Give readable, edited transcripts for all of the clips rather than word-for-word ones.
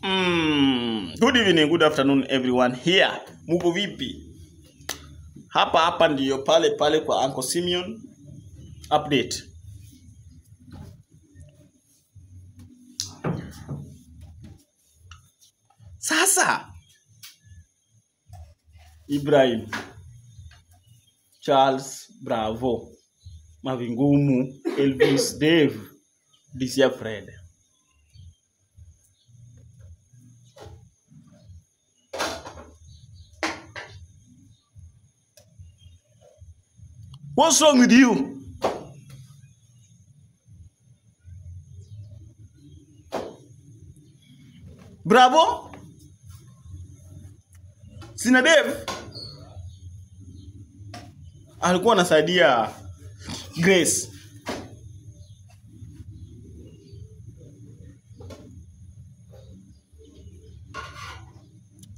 Good evening, good afternoon everyone here. Muko vipi? Hapa ndiyo pale kwa Uncle Simeon update. Sasa Ibrahim, Charles, Bravo, Mavingumu, Elvis, Dave, Disia Fred. What's wrong with you? Bravo? Sina Dave alikuwa anasaidia Grace.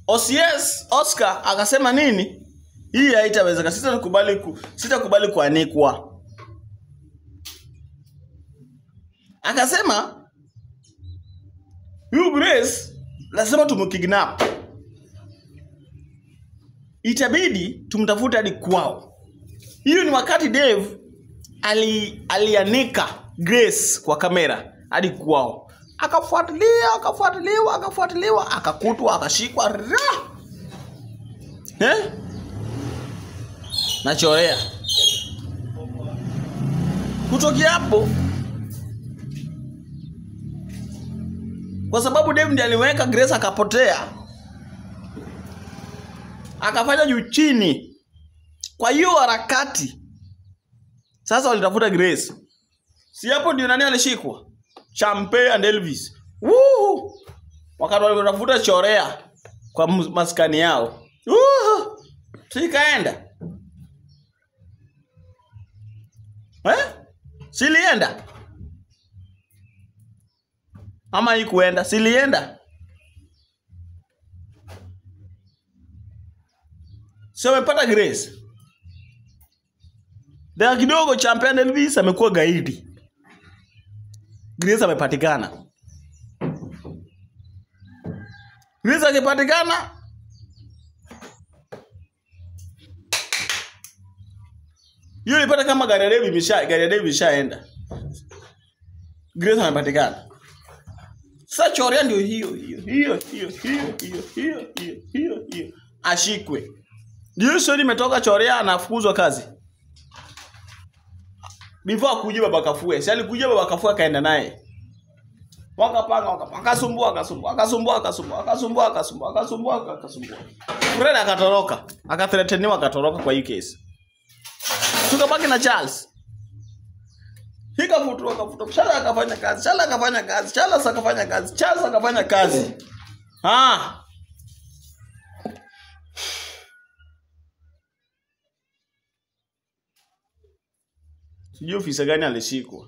OCS Oscar akasema nini? Hii haitawezeka. Sitakubali kuanikwa. Akasema you Grace lazima tumkidnap. Itabidi tumtafute hadi kwao. Hiyo ni wakati Dave alianika Grace kwa kamera hadi kwao. Akafuatiliwa, akakutwa, akashikwa. Na chorea. Kutokea hapo, kwa sababu Dave ndiye aliweka Grace akapotea, akafanya juu chini. Kwa hiyo harakati sasa walitafuta Grace. Si hapo ndio nani alishikwa? Champe and Elvis. Woo! Wakati walitafuta chorea kwa maskani yao. Woo! Sikaenda. Silienda. Ama ikuenda, silienda. So wamepata Grace. Ndio kidogo Champe and Elvis amekuwa gaidi. Grace amepatikana. Grace akipatikana, yule ilipata kama gari ya Dave imeshaenda. Grace amepatikana. Sasa chorea ndio hiyo. Ashikwe. Ndio sio nimetoka chorea anafukuzwa kazi. Before akuje baba Kafue. Si alikuja baba Kafue kaenda naye. Wakapanga akasumbua. Fred akatoroka. Akathreateniwa akatoroka kwa hii case. Tukabaki na Charles. Akafuta. Charles akafanya kazi. Sijui ofisa gani alishikwa.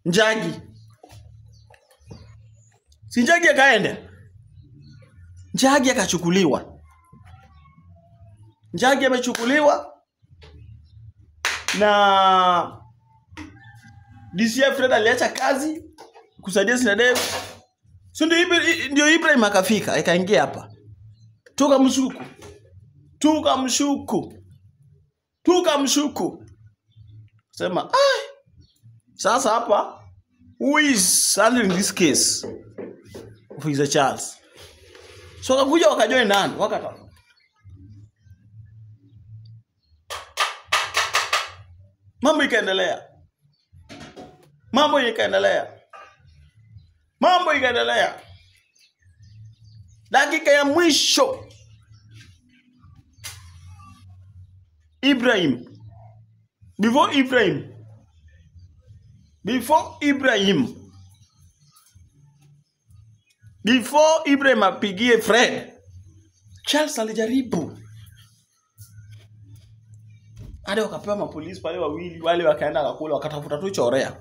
Njagi. Si Njagi akaenda. Njagi akachukuliwa. Njagi amechukuliwa na DCI Fred aliacha kazi kusaidia Sina Dave. So ndio Ibrahim akafika, akaingia hapa. Tukamshuku. Sema, sasa hapa who is handling this case? Officer Charles. So wakakuja wakajoin nani? Wakatoka. Mambo ikaendelea. Dakika ya mwisho Before Ibrahim apigie Fred, Charles alijaribu. Hadi wakapewa mapolisi pale wawili, wale wakaenda wakakula, wakatafuta tu chorea.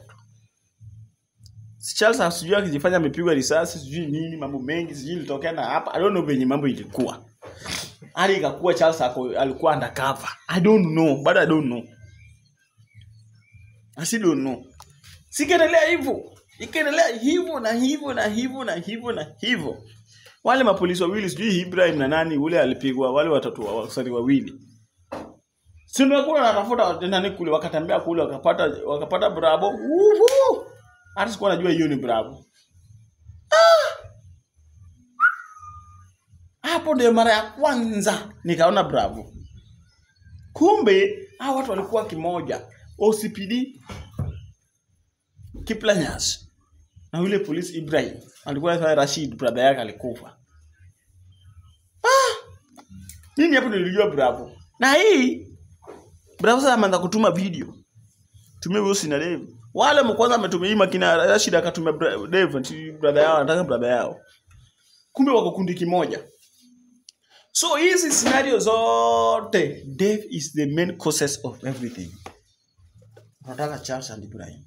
Charles asijui akijifanya amepigwa risasi, sijui nini, mambo mengi, sijui ilitokea na hapa. I don't know venye mambo ilikuwa. Hadi ikakuwa Charles alikuwa undercover. I don't know. Sikaendelea hivyo. Ikaendelea hivyo na hivyo na hivyo na hivyo na hivyo. Wale mapolisi wawili sijui Ibrahim na nani ule alipigwa, wale watatu wawili. Sio kuna natafuta nani kule, wakatembea kule wakapata Bravo. Hata sikuwa najua hiyo ni Bravo. Hapo ndio mara ya kwanza nikaona Bravo. Kumbe hao watu walikuwa kimoja. OCPD Kiplanyas na yule polisi Ibrahim alikuwa anaitwa Rashid, brother yake alikufa. Mimi hapo nilijua Bravo. Na hii Bravo sasa ameanza kutuma video. Tumie Wilson na Dave. Wale mkwanza ametumia hii makina Rashid akatumia Dave, brother yao, anataka brother yao. Kumbe wako kundi kimoja. So hizi scenario zote, Dave is the main causes of everything. Nataka Charles and Ibrahim.